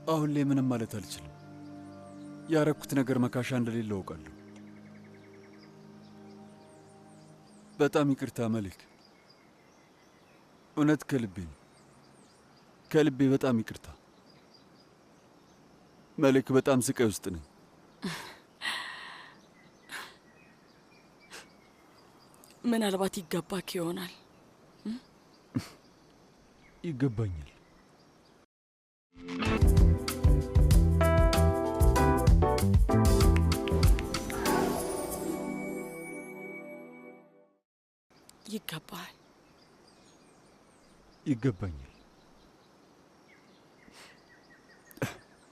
አሁን ላይ ምንም ማለት አልችልም። ያረኩት ነገር መካሻ እንደሌለ አውቃለሁ። በጣም ይቅርታ መሊክ፣ እውነት ከልቤ ነው። ከልቤ በጣም ይቅርታ መሊክ። በጣም ስቃይ ውስጥ ነኝ። ምናልባት ይገባክ ይሆናል። ይገባኛል። ይገባል። ይገባኛል።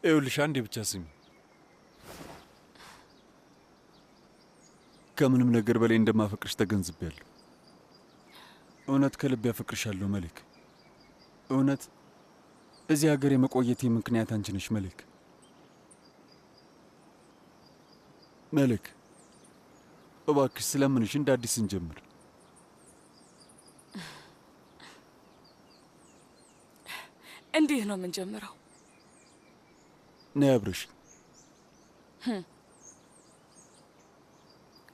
ይኸውልሽ አንዴ ብቻ ስሚ። ከምንም ነገር በላይ እንደማፈቅርሽ ተገንዝቤያለሁ። እውነት ከልቤ ያፈቅርሻለሁ መሊክ። እውነት እዚህ ሀገር የመቆየቴ ምክንያት አንቺ ነሽ መሊክ። መሊክ እባክሽ ስለምንሽ እንደ አዲስ እንጀምር። እንዴት ነው የምንጀምረው? ነይ አብረሽ።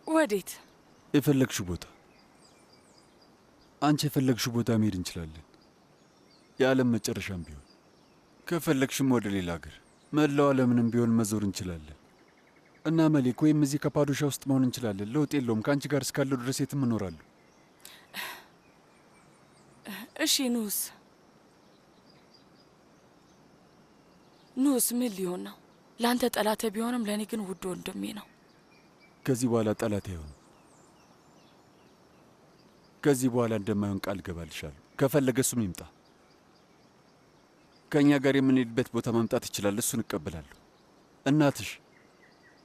ወዴት? የፈለግሽው ቦታ። አንቺ የፈለግሽው ቦታ መሄድ እንችላለን። የዓለም መጨረሻም ቢሆን ከፈለግሽም ወደ ሌላ ሀገር፣ መላው ዓለምንም ቢሆን መዞር እንችላለን። እና መሊክ ወይም እዚህ ከፓዶሻ ውስጥ መሆን እንችላለን። ለውጥ የለውም። ከአንቺ ጋር እስካለው ድረስ የትም እኖራለሁ። እሺ ኑስ ኑስ ምን ሊሆን ነው? ለአንተ ጠላተ ቢሆንም ለእኔ ግን ውድ ወንድሜ ነው። ከዚህ በኋላ ጠላት አይሆንም። ከዚህ በኋላ እንደማይሆን ቃል ገባልሻለሁ። ከፈለገ እሱም ይምጣ። ከእኛ ጋር የምንሄድበት ቦታ መምጣት ይችላል። እሱን እቀበላለሁ። እናትሽ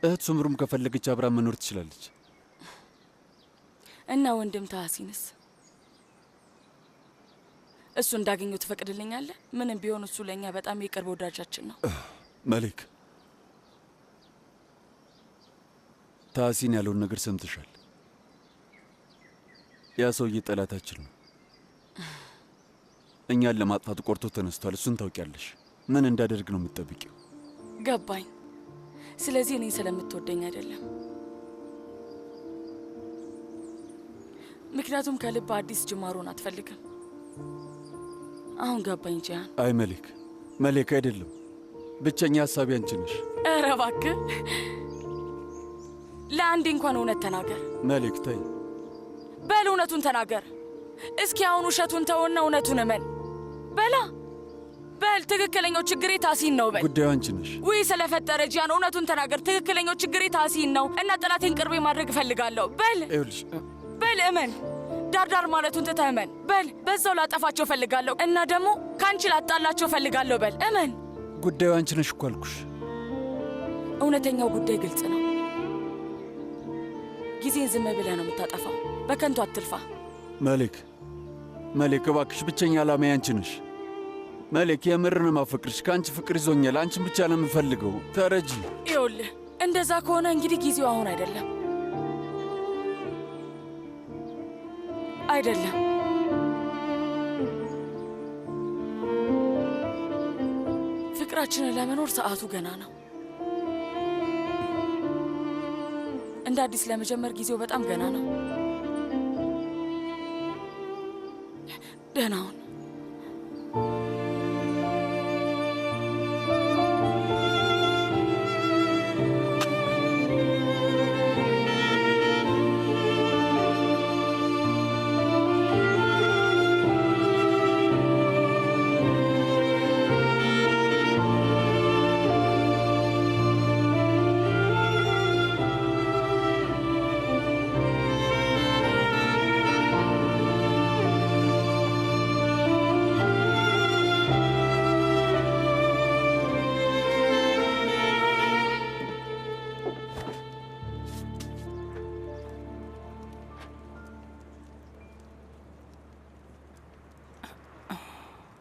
እህት ሱምሩም ከፈለገች አብራ መኖር ትችላለች። እና ወንድም ታሲንስ እሱ እንዳገኘው ትፈቅድልኛለህ? ምንም ቢሆን እሱ ለእኛ በጣም የቅርብ ወዳጃችን ነው። መሊክ ታሲን ያለውን ነገር ሰምተሻል። ያ ሰውዬ ጠላታችን ነው። እኛን ለማጥፋት ቆርጦ ተነስቷል። እሱን ታውቂያለሽ። ምን እንዳደርግ ነው የምትጠብቂው? ገባኝ። ስለዚህ እኔ ስለምትወደኝ አይደለም፣ ምክንያቱም ከልብ አዲስ ጅማሮን አትፈልግም። አሁን ገባኝ ጂያን። አይ መሊክ፣ መሊክ አይደለም። ብቸኛ ሀሳቢ አንቺ ነሽ። ኧረ እባክህ ለአንዴ እንኳን እውነት ተናገር። መሊክ ተይ። በል እውነቱን ተናገር። እስኪ አሁን ውሸቱን ተውና እውነቱን እመን። በላ በል። ትክክለኛው ችግሬ ታሲን ነው በል። ጉዳዩ አንቺ ነሽ። ውይ ስለፈጠረ ጂያን እውነቱን ተናገር። ትክክለኛው ችግሬ ታሲን ነው እና ጠላቴን ቅርቤ ማድረግ እፈልጋለሁ። በል ይኸውልሽ፣ በል እመን። ዳርዳር ማለቱን ትተህ እመን። በል በዛው ላጠፋቸው እፈልጋለሁ እና ደግሞ ከአንቺ ላጣላቸው እፈልጋለሁ። በል እመን። ጉዳዩ አንቺ ነሽ እኮ አልኩሽ። እውነተኛው ጉዳይ ግልጽ ነው። ጊዜን ዝም ብለህ ነው የምታጠፋው። በከንቱ አትልፋ። መሊክ፣ መሊክ እባክሽ፣ ብቸኛ ዓላማዬ አንቺ ነሽ። መሊክ የምርን ማፈቅርሽ። ከአንቺ ፍቅር ይዞኛል። አንቺን ብቻ ነው የምፈልገው። ተረጂ። ይኸውልህ እንደዛ ከሆነ እንግዲህ ጊዜው አሁን አይደለም። አይደለም ፍቅራችንን ለመኖር ሰዓቱ ገና ነው። እንደ አዲስ ለመጀመር ጊዜው በጣም ገና ነው። ደህና ሁን።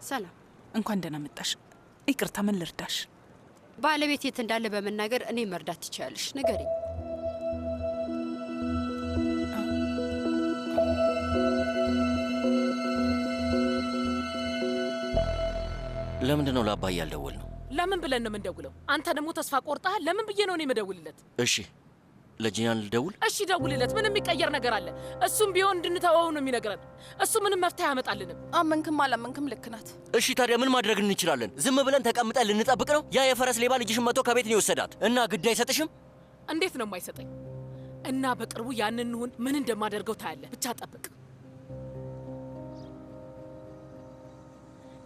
ሰላም፣ እንኳን ደህና መጣሽ። ይቅርታ፣ ምን ልርዳሽ? ባለቤት የት እንዳለ በመናገር እኔ መርዳት ትችያለሽ። ንገሪኝ። ለምንድን ነው ለአባዬ ያልደወል ነው? ለምን ብለን ነው የምንደውለው? አንተ ደግሞ ተስፋ ቆርጠሃል። ለምን ብዬ ነው እኔ የምደውልለት? እሺ ለጂያን ልደውል? እሺ ደውልለት። ምንም የሚቀየር ነገር አለ? እሱም ቢሆን እንድንተወው ነው የሚነግረን። እሱ ምንም መፍትሄ አያመጣልንም። አመንክም አላመንክም ልክ ናት። እሺ ታዲያ ምን ማድረግ እንችላለን? ዝም ብለን ተቀምጠን ልንጠብቅ ነው? ያ የፈረስ ሌባ ልጅሽን መጥቶ ከቤት ነው የወሰዳት እና ግድ አይሰጥሽም? እንዴት ነው የማይሰጠኝ? እና በቅርቡ ያንን ሁን ምን እንደማደርገው ታያለህ። ብቻ ጠብቅ።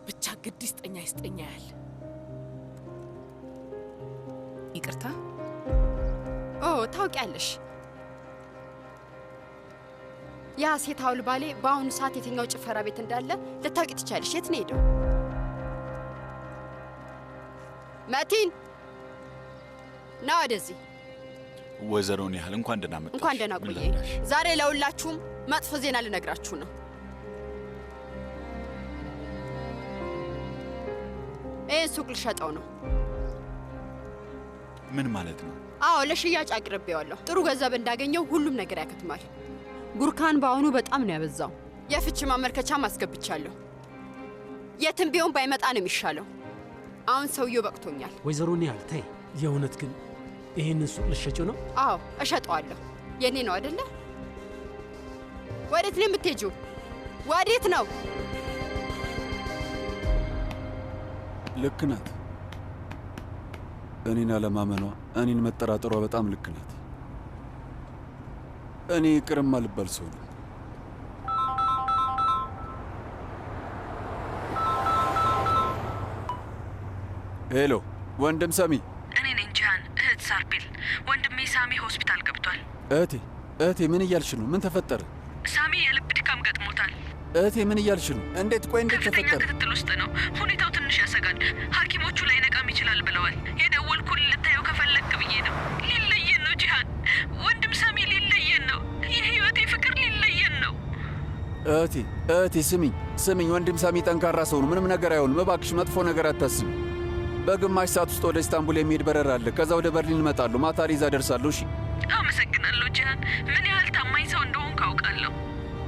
ብቻ ግድ ይስጠኛ ይስጠኛ ያህል ይቅርታ። ኦ ታውቂያለሽ፣ ያ ሴት አውል ባሌ በአሁኑ ሰዓት የትኛው ጭፈራ ቤት እንዳለ ልታውቂ ትቻለሽ። የት ነው ሄደው? መቲን ና ወደዚህ። ወይዘሮ ኒሃል እንኳን ደህና መጣሽ። እንኳን ደህና ቆየ። ዛሬ ለሁላችሁም መጥፎ ዜና ልነግራችሁ ነው። ይህን ሱቅ ልሸጠው ነው። ምን ማለት ነው? አዎ ለሽያጭ አቅርቤዋለሁ። ጥሩ ገንዘብ እንዳገኘው ሁሉም ነገር ያከትማል። ጉርካን በአሁኑ በጣም ነው ያበዛው። የፍች ማመልከቻም አስገብቻለሁ። የትም ቢሆን ባይመጣ ነው የሚሻለው። አሁን ሰውየው በቅቶኛል። ወይዘሮ ኒሃል ተይ፣ የእውነት ግን ይህንን ሱቅ ልትሸጪው ነው? አዎ እሸጠዋለሁ። የኔ ነው አይደለ? ወዴት ነው የምትሄጂው? ወዴት ነው? ልክ ናት። እኔን አለማመኗ፣ እኔን መጠራጠሯ በጣም ልክ ናት። እኔ ይቅርም አልባል ሰው ነው። ሄሎ ወንድም ሰሚ። እኔ ነኝ ጂሃን፣ እህት ሳርቢል። ወንድሜ ሳሚ ሆስፒታል ገብቷል። እህቴ ምን እያልሽ ነው? ምን ተፈጠረ? ሳሚ የልብ ድካም ገጥሞታል። እህቴ ምን እያልሽ ነው? እንዴት? ቆይ እንዴት ከፍተኛ ተፈጠረ? ክትትል ውስጥ ነው። ሁኔታው ትንሽ ያሰጋል። ሐኪሞቹ ላይነቃም ይችላል ብለዋል። የደወልኩልህ ልታየው ከፈለግክ ብዬ ነው። ሊለየን ነው ጂሃን፣ ወንድም ሳሚ ሊለየን ነው። የህይወቴ ፍቅር ሊለየን ነው። እህቴ ስሚኝ፣ ወንድም ሳሚ ጠንካራ ሰው ነው። ምንም ነገር አይሆንም። እባክሽ መጥፎ ነገር አታስቢ። በግማሽ ሰዓት ውስጥ ወደ ኢስታንቡል የሚሄድ በረራ አለ። ከዛ ወደ በርሊን እመጣለሁ። ማታ ሪዛ ደርሳለሁ። እሺ። አመሰግናለሁ ጂሃን። ምን ያህል ታማኝ ሰው እንደሆንክ አውቃለሁ።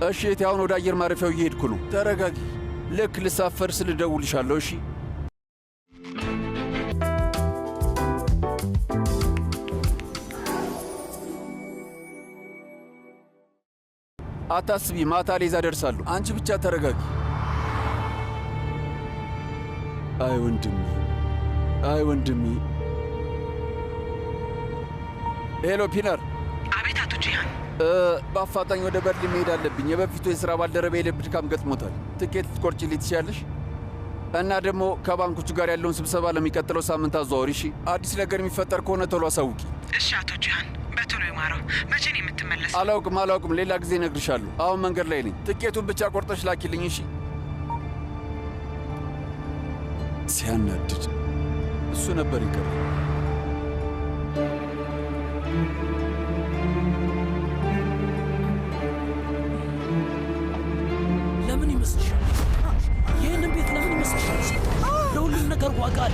እሺ እህቴ፣ አሁን ወደ አየር ማረፊያው እየሄድኩ ነው። ተረጋጊ። ልክ ልሳፈር ስል እደውልልሻለሁ። እሺ። አታስቢ፣ ማታ ሪዛ ደርሳለሁ። አንቺ ብቻ ተረጋጊ። አይ ወንድሜ። ሄሎ ፒነር። አቤት አቶ ጂሃን። በአፋጣኝ ወደ በርሊን መሄድ አለብኝ። የበፊቱ የሥራ ባልደረባ የልብ ድካም ገጥሞታል። ትኬት ልትቆርጪልኝ ትችያለሽ? እና ደግሞ ከባንኮቹ ጋር ያለውን ስብሰባ ለሚቀጥለው ሳምንት አዘዋወሪ። እሺ። አዲስ ነገር የሚፈጠር ከሆነ ቶሎ አሳውቂ። እሺ አቶ ጂሃን፣ በቶሎ ይማረው። መቼ ነው የምትመለሰው? አላውቅም። ሌላ ጊዜ እነግርሻለሁ። አሁን መንገድ ላይ ነኝ። ትኬቱን ብቻ ቆርጠሽ ላኪልኝ። እሺ። ሲያናድድ እሱ ነበር ይቀር። ለምን ይመስልሻል? ይህንን ቤት ለምን ይመስልሻል? ለሁሉም ነገር ዋጋ አለ።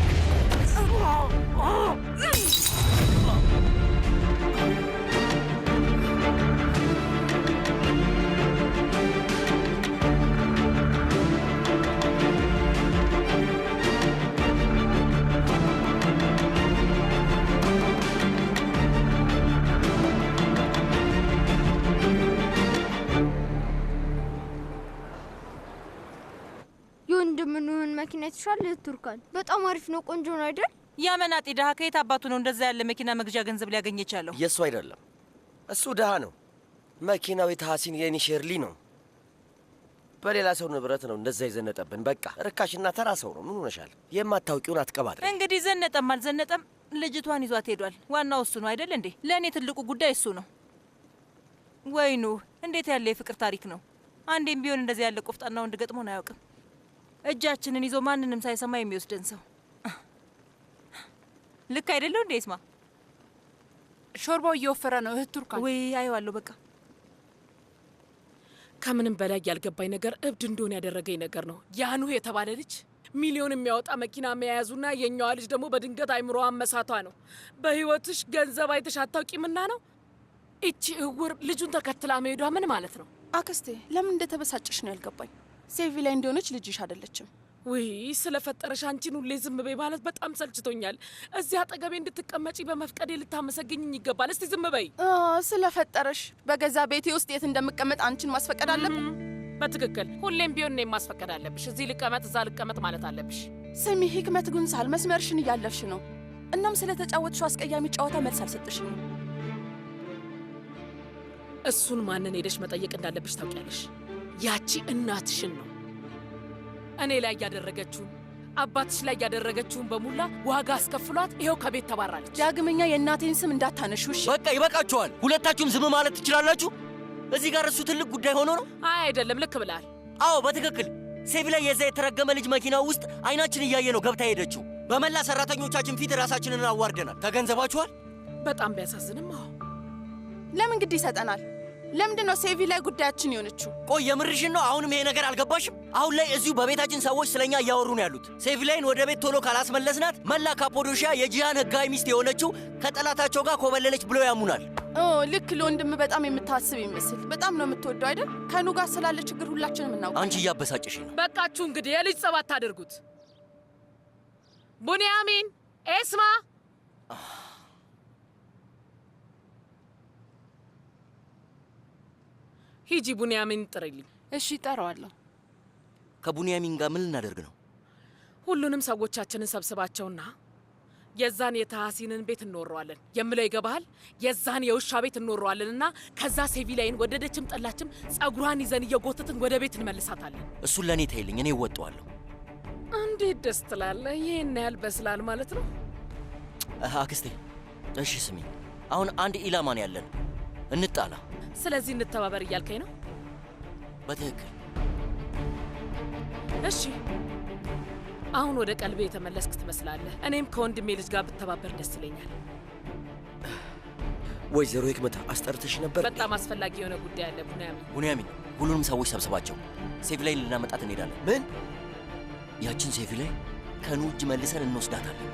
የወንድምህን መኪና የተሻለ ቱርካን በጣም አሪፍ ነው። ቆንጆ ነው አይደል? ያ መናጤ ድሃ ከየት አባቱ ነው እንደዛ ያለ መኪና መግዣ ገንዘብ ሊያገኝ የቻለው? የእሱ አይደለም፣ እሱ ድሃ ነው። መኪናው የታሐሲን የኔ ሼርሊ ነው። በሌላ ሰው ንብረት ነው እንደዛ የዘነጠብን። በቃ ርካሽና ተራ ሰው ነው። ምን ሆነሻል? የማታውቂውን አትቀባጥሪ። እንግዲህ ዘነጠም አልዘነጠም ልጅቷን ይዟት ሄዷል። ዋናው እሱ ነው አይደል እንዴ? ለእኔ ትልቁ ጉዳይ እሱ ነው። ወይኑ እንዴት ያለ የፍቅር ታሪክ ነው! አንዴም ቢሆን እንደዚህ ያለ ቆፍጣና ወንድ ገጥሞን አያውቅም። እጃችንን ይዞ ማንንም ሳይሰማ የሚወስደን ሰው። ልክ አይደለው እንዴ? ይስማ፣ ሾርባው እየወፈረ ነው እህት ቱርካን። ወይ አየዋለሁ። በቃ ከምንም በላይ ያልገባኝ ነገር እብድ እንደሆነ ያደረገኝ ነገር ነው። ያኑህ የተባለ ልጅ ሚሊዮን የሚያወጣ መኪና መያዙና የኛዋ ልጅ ደግሞ በድንገት አይምሮዋን መሳቷ ነው። በህይወትሽ ገንዘብ አይተሽ አታውቂምና ነው። እቺ እውር ልጁን ተከትላ መሄዷ ምን ማለት ነው? አክስቴ ለምን እንደተበሳጨሽ ነው ያልገባኝ። ሴቪ ላይ እንደሆነች ልጅሽ አይደለችም። ውይ ስለፈጠረሽ አንቺን ሁሌ ዝም በይ ማለት በጣም ሰልችቶኛል። እዚህ አጠገቤ እንድትቀመጪ በመፍቀዴ ልታመሰግኝኝ ይገባል። እስቲ ዝም በይ። ስለፈጠረሽ በገዛ ቤቴ ውስጥ የት እንደምቀመጥ አንቺን ማስፈቀድ አለብን? በትክክል ሁሌም ቢሆን እኔን ማስፈቀድ አለብሽ። እዚህ ልቀመጥ እዛ ልቀመጥ ማለት አለብሽ። ስሚ ሂክመት ጉንሳል፣ መስመርሽን እያለፍሽ ነው። እናም ስለተጫወትሽው አስቀያሚ ጨዋታ መልስ አልሰጥሽም። እሱን ማንን ሄደሽ መጠየቅ እንዳለብሽ ታውቂያለሽ። ያቺ እናትሽን ነው። እኔ ላይ ያደረገችውን አባትሽ ላይ ያደረገችውን በሙላ ዋጋ አስከፍሏት ይኸው ከቤት ተባራለች። ዳግመኛ የእናቴን ስም እንዳታነሹሽ። በቃ ይበቃችኋል። ሁለታችሁም ዝም ማለት ትችላላችሁ። እዚህ ጋር እሱ ትልቅ ጉዳይ ሆኖ ነው። አይ አይደለም፣ ልክ ብላል። አዎ በትክክል ሴቪ ላይ የዛ የተረገመ ልጅ መኪና ውስጥ አይናችን እያየ ነው ገብታ ሄደችው። በመላ ሰራተኞቻችን ፊት ራሳችንን አዋርደናል። ተገንዘባችኋል? በጣም ቢያሳዝንም። አዎ ለምን ግድ ይሰጠናል? ለምንድን ነው ሴቪ ላይ ጉዳያችን የሆነችው? ቆይ የምርሽን ነው? አሁንም ይሄ ነገር አልገባሽም? አሁን ላይ እዚሁ በቤታችን ሰዎች ስለኛ እያወሩ ነው ያሉት። ሴቪ ላይን ወደ ቤት ቶሎ ካላስመለስናት መላ ካፖዶሺያ የጂያን ህጋዊ ሚስት የሆነችው ከጠላታቸው ጋር ኮበለለች ብለው ያሙናል። ልክ ለወንድም በጣም የምታስብ ይመስል። በጣም ነው የምትወደው አይደል? ከኑ ጋር ስላለ ችግር ሁላችንም እናውቃለን። አንቺ እያበሳጭሽ ነው። በቃችሁ እንግዲህ የልጅ ጸብ አታድርጉት። ቡንያሚን፣ ኤስማ ሂጂ ቡንያሚን ጥሪልኝ። እሺ እጠራዋለሁ። ከቡንያሚን ጋር ምን ልናደርግ ነው? ሁሉንም ሰዎቻችንን ሰብስባቸውና የዛን የተሐሲንን ቤት እንወረዋለን። የምለው ይገባሃል? የዛን የውሻ ቤት እንወረዋለንና ከዛ ሴቪ ላይን ወደደችም ጠላችም ጸጉሯን ይዘን እየጎተትን ወደ ቤት እንመልሳታለን። እሱን ለእኔ ተይልኝ፣ እኔ እወጣዋለሁ። እንዴት ደስ ትላለህ! ይህን ያህል በስላል ማለት ነው። አክስቴ እሺ ስሚ፣ አሁን አንድ ኢላማ ነው ያለን፣ እንጣላ። ስለዚህ እንተባበር እያልከኝ ነው? በትክክል። እሺ አሁን ወደ ቀልቤ የተመለስክ ትመስላለህ። እኔም ከወንድሜ ልጅ ጋር ብተባበር ደስ ይለኛል። ወይዘሮ ህክመት አስጠርተሽ ነበር? በጣም አስፈላጊ የሆነ ጉዳይ አለ ቡንያሚን። ሁሉንም ሰዎች ሰብስባቸው፣ ሴቪ ላይ ልናመጣት እንሄዳለን። ምን? ያችን ሴቪ ላይ ከኑ እጅ መልሰን እንወስዳታለን።